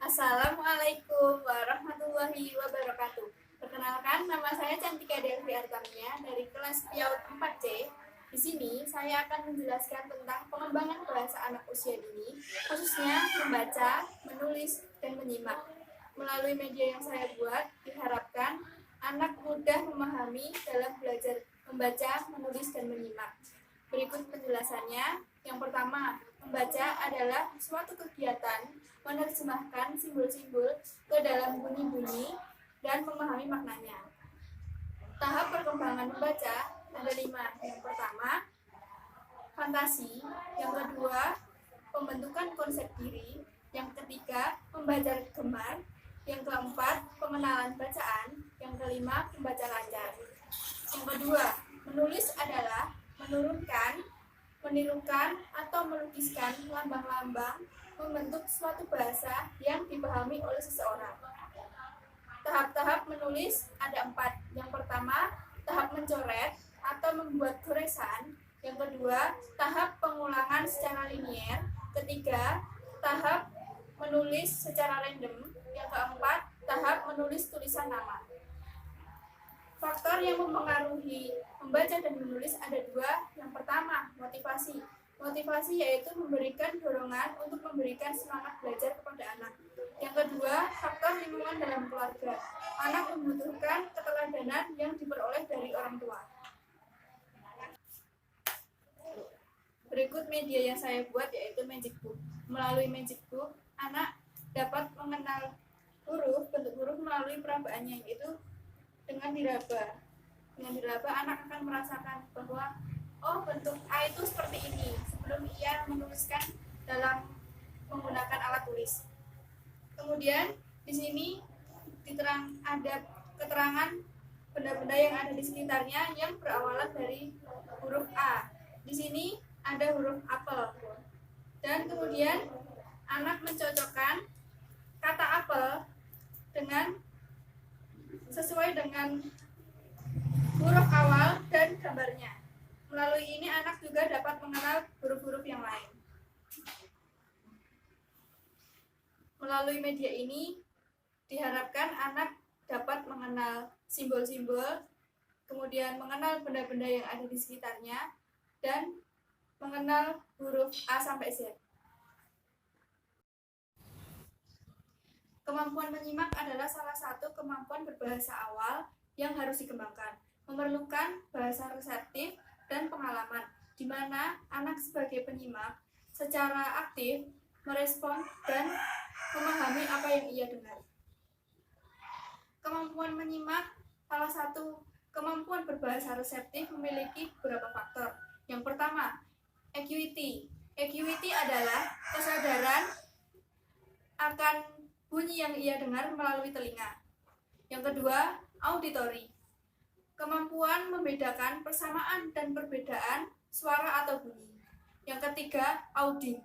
Assalamualaikum warahmatullahi wabarakatuh. Perkenalkan, nama saya Cantika Delvi Artamia dari kelas PIAUD 4C. Di sini saya akan menjelaskan tentang pengembangan bahasa anak usia dini, khususnya membaca, menulis, dan menyimak. Melalui media yang saya buat, diharapkan anak mudah memahami dalam belajar membaca, menulis, dan menyimak. Berikut penjelasannya. Yang pertama, membaca adalah suatu kegiatan menerjemahkan simbol-simbol ke dalam bunyi-bunyi dan memahami maknanya. Tahap perkembangan membaca ada 5. Yang pertama, fantasi. Yang kedua, pembentukan konsep diri. Yang ketiga, membaca gemar. Yang keempat, pengenalan bacaan. Yang kelima, membaca lancar. Yang kedua, menulis adalah menurunkan, menirukan, atau melukiskan lambang-lambang membentuk suatu bahasa yang dipahami oleh seseorang. Tahap-tahap menulis ada 4. Yang pertama, tahap mencoret atau membuat goresan. Yang kedua, tahap pengulangan secara linier. Ketiga, tahap menulis secara random. Yang keempat, tahap menulis tulisan nama. Faktor yang mempengaruhi membaca dan menulis ada 2. Yang pertama, motivasi. Motivasi yaitu memberikan dorongan untuk memberikan semangat belajar kepada anak. Yang kedua, faktor lingkungan dalam keluarga. Anak membutuhkan keteladanan yang diperoleh dari orang tua. Berikut media yang saya buat yaitu Magic Book. Melalui Magic Book, anak dapat mengenal huruf, bentuk huruf melalui perabaannya, yaitu dengan diraba. Dengan diraba, anak akan merasakan bahwa bentuk A itu seperti ini sebelum ia menuliskan dalam menggunakan alat tulis. Kemudian di sini ada keterangan benda-benda yang ada di sekitarnya yang berawalan dari huruf A. Di sini ada huruf apel. Dan kemudian anak mencocokkan kata apel sesuai dengan huruf awal dan gambarnya. Melalui ini anak juga dapat mengenal huruf-huruf yang lain. Melalui media ini diharapkan anak dapat mengenal simbol-simbol, kemudian mengenal benda-benda yang ada di sekitarnya, dan mengenal huruf A sampai Z. Kemampuan menyimak adalah salah satu kemampuan berbahasa awal yang harus dikembangkan. Memerlukan bahasa reseptif dan pengalaman, di mana anak sebagai penyimak secara aktif merespon dan memahami apa yang ia dengar. Kemampuan menyimak, salah satu kemampuan berbahasa reseptif memiliki beberapa faktor. Yang pertama, acuity. Acuity adalah kesadaran akan bunyi yang ia dengar melalui telinga. Yang kedua, auditory. Kemampuan membedakan persamaan dan perbedaan suara atau bunyi. Yang ketiga, audit.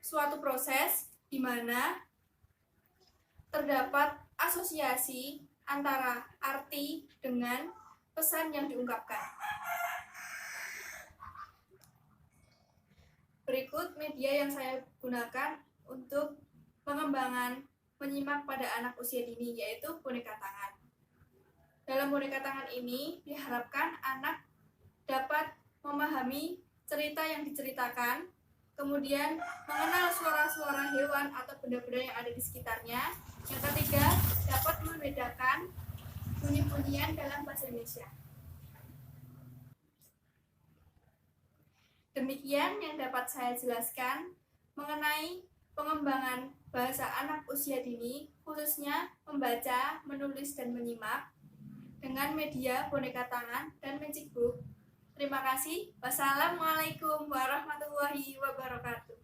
Suatu proses di mana terdapat asosiasi antara arti dengan pesan yang diungkapkan. Berikut media yang saya gunakan untuk pengembangan menyimak pada anak usia dini, yaitu boneka tangan. Dalam boneka tangan ini diharapkan anak dapat memahami cerita yang diceritakan, kemudian mengenal suara-suara hewan atau benda-benda yang ada di sekitarnya. Yang ketiga, dapat membedakan bunyi-bunyian dalam bahasa Indonesia. Demikian yang dapat saya jelaskan mengenai pengembangan bahasa anak usia dini, khususnya membaca, menulis, dan menyimak dengan media boneka tangan dan Magic Book. Terima kasih. Wassalamualaikum warahmatullahi wabarakatuh.